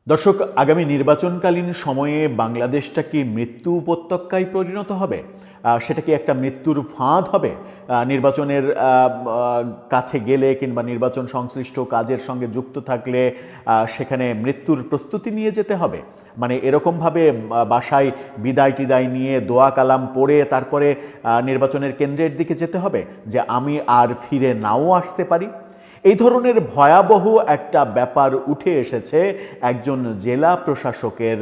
দর্শক, আগামী নির্বাচনকালীন সময়ে বাংলাদেশটা কি মৃত্যু উপত্যকায় পরিণত হবে? সেটা কি একটা মৃত্যুর ফাঁদ হবে? নির্বাচনের কাছে গেলে কিংবা নির্বাচন সংশ্লিষ্ট কাজের সঙ্গে যুক্ত থাকলে সেখানে মৃত্যুর প্রস্তুতি নিয়ে যেতে হবে? মানে এরকমভাবে বাসায় বিদায় টিদায় নিয়ে দোয়া কালাম পড়ে তারপরে নির্বাচনের কেন্দ্রের দিকে যেতে হবে, যে আমি আর ফিরে নাও আসতে পারি? এই ধরনের ভয়াবহ একটা ব্যাপার উঠে এসেছে একজন জেলা প্রশাসকের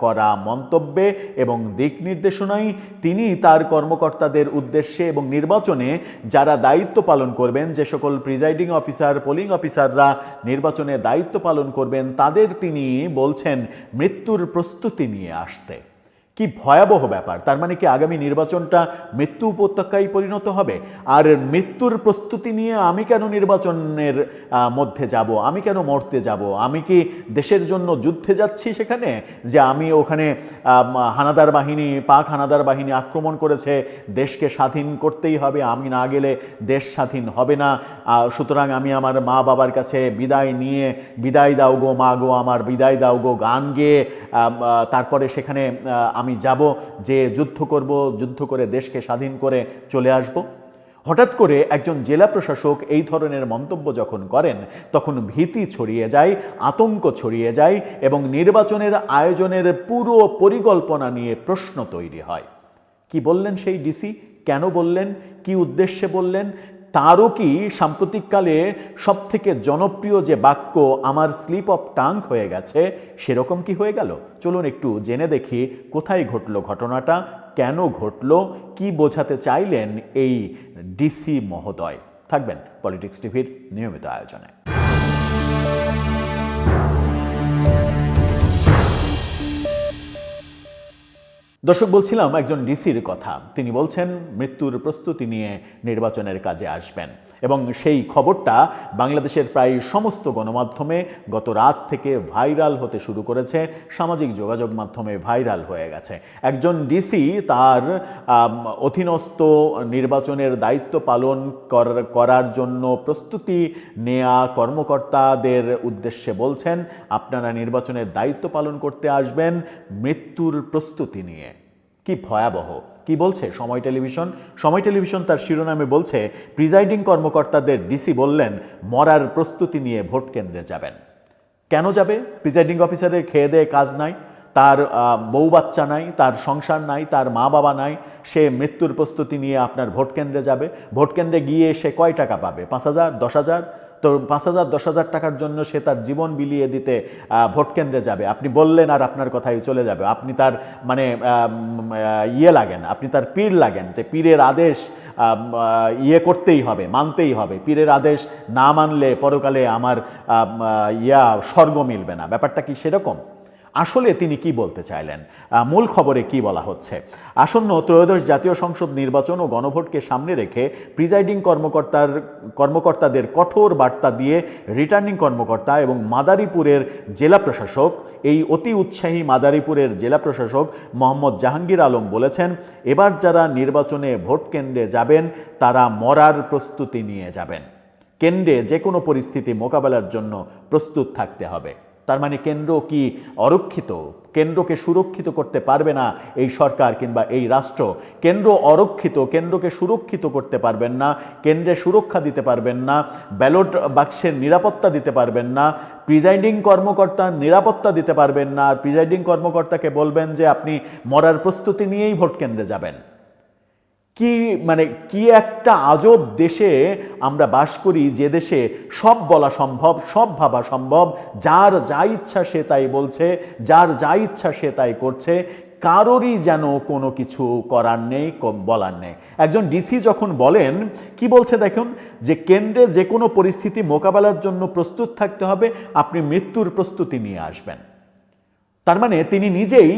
করা মন্তব্যে এবং দিক নির্দেশনায়। তিনি তার কর্মকর্তাদের উদ্দেশ্যে এবং নির্বাচনে যারা দায়িত্ব পালন করবেন, যে সকল প্রিজাইডিং অফিসার, পোলিং অফিসাররা নির্বাচনে দায়িত্ব পালন করবেন, তাদের তিনি বলছেন মৃত্যুর প্রস্তুতি নিয়ে আসতে। কি ভয়াবহ ব্যাপার! তার মানে কি আগামী নির্বাচনটা মৃত্যু উপত্যকায় পরিণত হবে? আর মৃত্যুর প্রস্তুতি নিয়ে আমি কেন নির্বাচনের মধ্যে যাব? আমি কেন মরতে যাব? আমি কি দেশের জন্য যুদ্ধে যাচ্ছি সেখানে, যে আমি ওখানে হানাদার বাহিনী, পাক হানাদার বাহিনী আক্রমণ করেছে, দেশকে স্বাধীন করতেই হবে, আমি না গেলে দেশ স্বাধীন হবে না, সুতরাং আমি আমার মা বাবার কাছে বিদায় নিয়ে বিদায় দাও গো মা গো আমার, বিদায় দাও গো গান গেয়ে তারপরে সেখানে আমি যাব, যে যুদ্ধ করব, যুদ্ধ করে দেশকে স্বাধীন করে চলে আসব? হঠাৎ করে একজন জেলা প্রশাসক এই ধরনের মন্তব্য যখন করেন, তখন ভীতি ছড়িয়ে যায়, আতঙ্ক ছড়িয়ে যায় এবং নির্বাচনের আয়োজনের পুরো পরিকল্পনা নিয়ে প্রশ্ন তৈরি হয়। কি বললেন সেই ডিসি? কেন বললেন? কি উদ্দেশ্যে বললেন? তারও কি সাম্প্রতিককালে সবথেকে জনপ্রিয় যে বাক্য আমার স্লিপ অফ টাং হয়ে গেছে, সেরকম কি হয়ে গেল? চলুন একটু জেনে দেখি কোথায় ঘটল ঘটনাটা, কেন ঘটল, কি বোঝাতে চাইলেন এই ডিসি মহোদয়। থাকবেন পলিটিক্স টিভির নিয়মিত আয়োজনে। দর্শক, বলছিলাম একজন ডিসির কথা। তিনি বলছেন মৃত্যুর প্রস্তুতি নিয়ে নির্বাচনের কাজে আসবেন এবং সেই খবরটা বাংলাদেশের প্রায় সমস্ত গণমাধ্যমে গত রাত থেকে ভাইরাল হতে শুরু করেছে, সামাজিক যোগাযোগ মাধ্যমে ভাইরাল হয়ে গেছে। একজন ডিসি তার অধীনস্থ নির্বাচনের দায়িত্ব পালন করার জন্য প্রস্তুতি নেয়া কর্মকর্তাদের উদ্দেশ্যে বলছেন, আপনারা নির্বাচনের দায়িত্ব পালন করতে আসবেন মৃত্যুর প্রস্তুতি নিয়ে। কি ভয়াবহ! কি বলছে সময় টেলিভিশন? সময় টেলিভিশন তার শিরোনামে বলছে, প্রিজাইডিং কর্মকর্তাদের ডিসি বললেন মরার প্রস্তুতি নিয়ে ভোট কেন্দ্রে যাবেন। কেন যাবে? প্রিজাইডিং অফিসারের খেয়ে দেয়ে কাজ নাই, তার বউ বাচ্চা নাই, তার সংসার নাই, তার মা বাবা নাই, সে মৃত্যুর প্রস্তুতি নিয়ে আপনার ভোট কেন্দ্রে যাবে। ভোট কেন্দ্রে গিয়ে সে কয় টাকা পাবে? 5,000, 10,000? তো 5,000, 10,000 টাকার জন্য সে তার জীবন বিলিয়ে দিতে ভোট কেন্দ্রে যাবে? আপনি বললেন আর আপনার কথাই চলে যাবে? আপনি তার মানে লাগেন, আপনি তার পীর লাগেন, যে পীরের আদেশ করতেই হবে, মানতেই হবে, পীরের আদেশ না মানলে পরকালে আমার স্বর্গ মিলবে না। ব্যাপারটা কি সেরকম? আসলে তিনি কি বলতে চাইলেন? মূল খবরে কি বলা হচ্ছে? আসন্ন ত্রয়োদশ জাতীয় সংসদ নির্বাচন ও গণভোটকে সামনে রেখে প্রিজাইডিং কর্মকর্তাদের কঠোর বার্তা দিয়ে রিটার্নিং কর্মকর্তা এবং মাদারীপুরের জেলা প্রশাসক, এই অতি উৎসাহী মাদারীপুরের জেলা প্রশাসক মোহাম্মদ জাহাঙ্গীর আলম বলেছেন, এবার যারা নির্বাচনে ভোট কেন্দ্রে যাবেন তারা মরার প্রস্তুতি নিয়ে যাবেন। কেন্দ্রে যে কোনো পরিস্থিতি মোকাবেলার জন্য প্রস্তুত থাকতে হবে। তার মানে কেন্দ্র কি অরক্ষিত? কেন্দ্রকে সুরক্ষিত করতে পারবে না এই সরকার কিংবা এই রাষ্ট্র। কেন্দ্র অরক্ষিত, কেন্দ্রকে সুরক্ষিত করতে পারবেন না, কেন্দ্রে সুরক্ষা দিতে পারবেন না, ব্যালট বাক্সের নিরাপত্তা দিতে পারবেন না, প্রিজাইডিং কর্মকর্তার নিরাপত্তা দিতে পারবেন না, আর প্রিজাইডিং কর্মকর্তাকে বলবেন যে আপনি মরার প্রস্তুতি নিয়েই ভোট কেন্দ্রে যাবেন। কি একটা আজব দেশে আমরা বাস করি, যে দেশে সব বলা সম্ভব, সব ভাবা সম্ভব, যার যা ইচ্ছা সে তাই বলছে, যার যা ইচ্ছা সে তাই করছে, কারোরই যেন কোনো কিছু করার নেই, বলার নেই। একজন ডিসি যখন বলেন, কি বলছে দেখুন, যে কেন্দ্রে যে কোনো পরিস্থিতি মোকাবেলার জন্য প্রস্তুত থাকতে হবে, আপনি মৃত্যুর প্রস্তুতি নিয়ে আসবেন। তার মানে তিনি নিজেই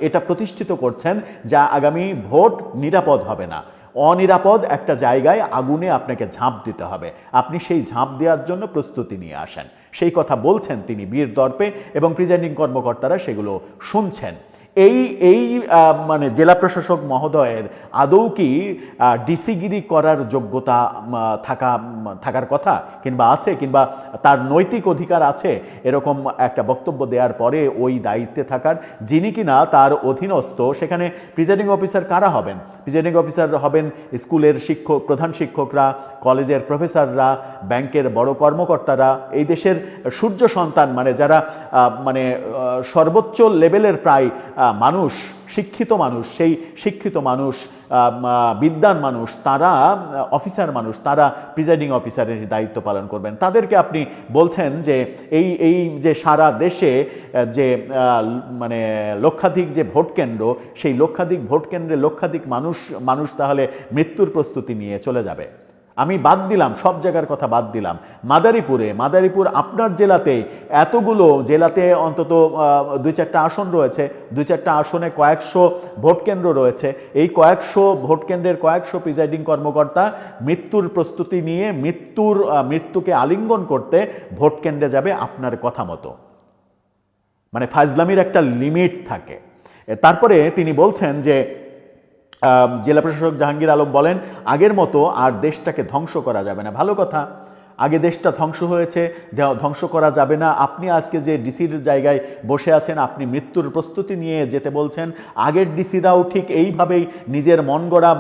এটা প্রতিষ্ঠিত করছেন যে আগামী ভোট নিরাপদ হবে না, অনিরাপদ একটা জায়গায় আগুনে আপনাকে ঝাঁপ দিতে হবে, আপনি সেই ঝাঁপ দেওয়ার জন্য প্রস্তুতি নিয়ে আসেন। সেই কথা বলছেন তিনি বীর দর্পে এবং প্রিজাইডিং কর্মকর্তারা সেগুলো শুনছেন। এই এই মানে জেলা প্রশাসক মহোদয়ের আদৌ কি ডিসিগিরি করার যোগ্যতা থাকার কথা কিংবা আছে, কিংবা তার নৈতিক অধিকার আছে এরকম একটা বক্তব্য দেওয়ার পরে ওই দায়িত্বে থাকার, যিনি কিনা তার অধীনস্থ? সেখানে প্রিজাইডিং অফিসার কারা হবেন? প্রিজাইডিং অফিসার হবেন স্কুলের প্রধান শিক্ষকরা, কলেজের প্রফেসররা, ব্যাংকের বড় কর্মকর্তারা, এই দেশের সূর্য সন্তান, মানে যারা মানে সর্বোচ্চ লেভেলের প্রায় মানুষ, শিক্ষিত মানুষ, সেই শিক্ষিত মানুষ, বিদ্বান মানুষ, তারা অফিসার মানুষ, তারা প্রিজাইডিং অফিসারের দায়িত্ব পালন করবেন। তাদেরকে আপনি বলছেন যে এই যে সারা দেশে যে মানে লক্ষাধিক যে ভোট কেন্দ্র, সেই লক্ষাধিক ভোট কেন্দ্রে লক্ষাধিক মানুষ তাহলে মৃত্যুর প্রস্তুতি নিয়ে চলে যাবে। আমি বাদ দিলাম, সব জায়গার কথা বাদ দিলাম, মাদারীপুর আপনার জেলাতেই এতগুলো জেলাতে অন্তত 2-4টা আসন রয়েছে, 2-4টা আসনে কয়েকশো ভোট কেন্দ্র রয়েছে। এই কয়েকশো ভোট কেন্দ্রের কয়েকশো প্রিজাইডিং কর্মকর্তা মৃত্যুর প্রস্তুতি নিয়ে মৃত্যুকে আলিঙ্গন করতে ভোট কেন্দ্রে যাবে আপনার কথা মতো। মানে ফাজলামির একটা লিমিট থাকে। তারপরে তিনি বলছেন যে জেলা প্রশাসক জাহাঙ্গীর আলম বলেন, আগের মতো আর দেশটাকে ধ্বংস করা যাবে না। ভালো কথা, আগে দেশটা ধ্বংস হয়েছে, ধ্বংস করা যাবে না। আপনি আজকে যে ডিসির জায়গায় বসে আছেন, আপনি মৃত্যুর প্রস্তুতি নিয়ে যেতে বলছেন। আগের ডিসিরাও ঠিক এইভাবেই নিজের মন গড়া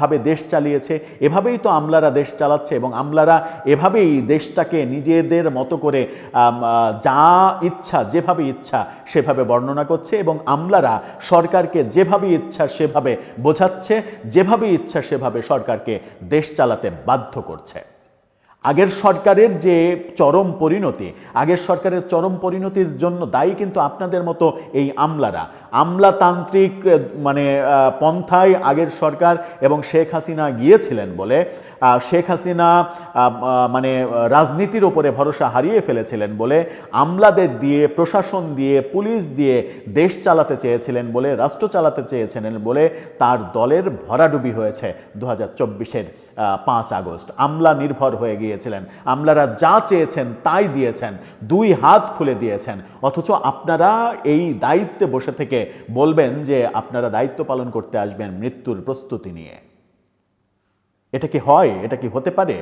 ভাবে দেশ চালিয়েছে, এভাবেই তো আমলারা দেশ চালাচ্ছে, এবং আমলারা এভাবেই দেশটাকে নিজেদের মতো করে যা ইচ্ছা, যেভাবে ইচ্ছা সেভাবে বর্ণনা করছে, এবং আমলারা সরকারকে যেভাবে ইচ্ছা সেভাবে বোঝাচ্ছে, যেভাবে ইচ্ছা সেভাবে সরকারকে দেশ চালাতে বাধ্য করছে। আগের সরকারের যে চরম পরিণতির জন্য দায়ী কিন্তু আপনাদের মতো এই আমলাতান্ত্রিক মানে পন্থায় আগের সরকার এবং শেখ হাসিনা গিয়েছিলেন বলে, শেখ হাসিনা মানে রাজনীতির ওপরে ভরসা হারিয়ে ফেলেছিলেন বলে, আমলাদের দিয়ে, প্রশাসন দিয়ে, পুলিশ দিয়ে দেশ চালাতে চেয়েছিলেন বলে, রাষ্ট্র চালাতে চেয়েছিলেন বলে তার দলের ভরাডুবি হয়েছে 2024-এর 5 আগস্ট। আমলা নির্ভর হয়ে গিয়েছিলেন, আমলারা যা চেয়েছেন তাই দিয়েছেন, 2 হাত খুলে দিয়েছেন। অথচ আপনারা এই দায়িত্বে বসে থেকে বলবেন যে আপনারা দায়িত্ব পালন করতে আসবেন মৃত্যুর প্রস্তুতি নিয়ে। এটা কি হয়? এটা কি হতে পারে?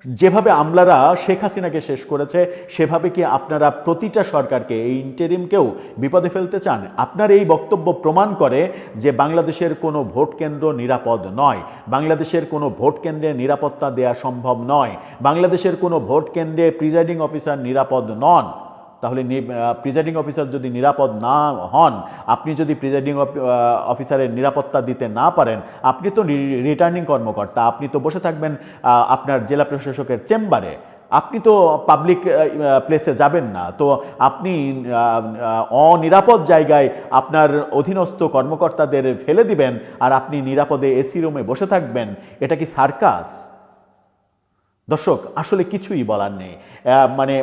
যেভাবে আমলারা শেখ হাসিনাকে শেষ করেছে, সেভাবে কি আপনারা প্রতিটা সরকারকে, এই ইন্টারিমকেও বিপদে ফেলতে চান? আপনার এই বক্তব্য প্রমাণ করে যে বাংলাদেশের কোনো ভোট কেন্দ্র নিরাপদ নয়, বাংলাদেশের কোনো ভোট কেন্দ্রে নিরাপত্তা দেয়া সম্ভব নয়, বাংলাদেশের কোনো ভোট কেন্দ্রে প্রিজাইডিং অফিসার নিরাপদ নন। তাহলে প্রিজাইডিং অফিসার যদি নিরাপদ না হন, আপনি যদি প্রিজাইডিং অফিসারের নিরাপত্তা দিতে না পারেন, আপনি তো রিটার্নিং কর্মকর্তা, আপনি তো বসে থাকবেন আপনার জেলা প্রশাসকের চেম্বারে, আপনি তো পাবলিক প্লেসে যাবেন না। তো আপনি অনিরাপদ জায়গায় আপনার অধীনস্থ কর্মকর্তাদের ফেলে দিবেন, আর আপনি নিরাপদে এসি রুমে বসে থাকবেন। এটা কি সার্কাস? দর্শক, আসলে কিছুই বলার নেই। মানে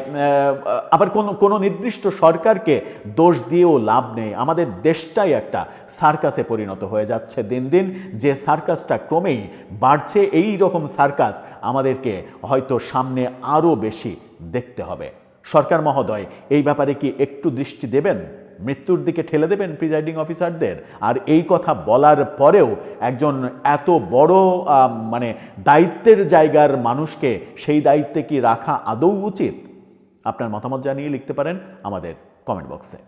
আবার কোনো নির্দিষ্ট সরকারকে দোষ দিয়েও লাভ নেই। আমাদের দেশটাই একটা সার্কাসে পরিণত হয়ে যাচ্ছে দিন দিন, যে সার্কাসটা ক্রমেই বাড়ছে। এই রকম সার্কাস আমাদেরকে হয়তো সামনে আরও বেশি দেখতে হবে। সরকার মহোদয়, এই ব্যাপারে কি একটু দৃষ্টি দেবেন? মৃত্যুর দিকে ঠেলে দেবেন প্রিজাইডিং অফিসারদের? আর এই কথা বলার পরেও একজন এত বড় মানে দায়িত্বের জায়গার মানুষকে সেই দায়িত্বে কি রাখা আদৌ উচিত? আপনার মতামত জানিয়ে লিখতে পারেন আমাদের কমেন্ট বক্সে।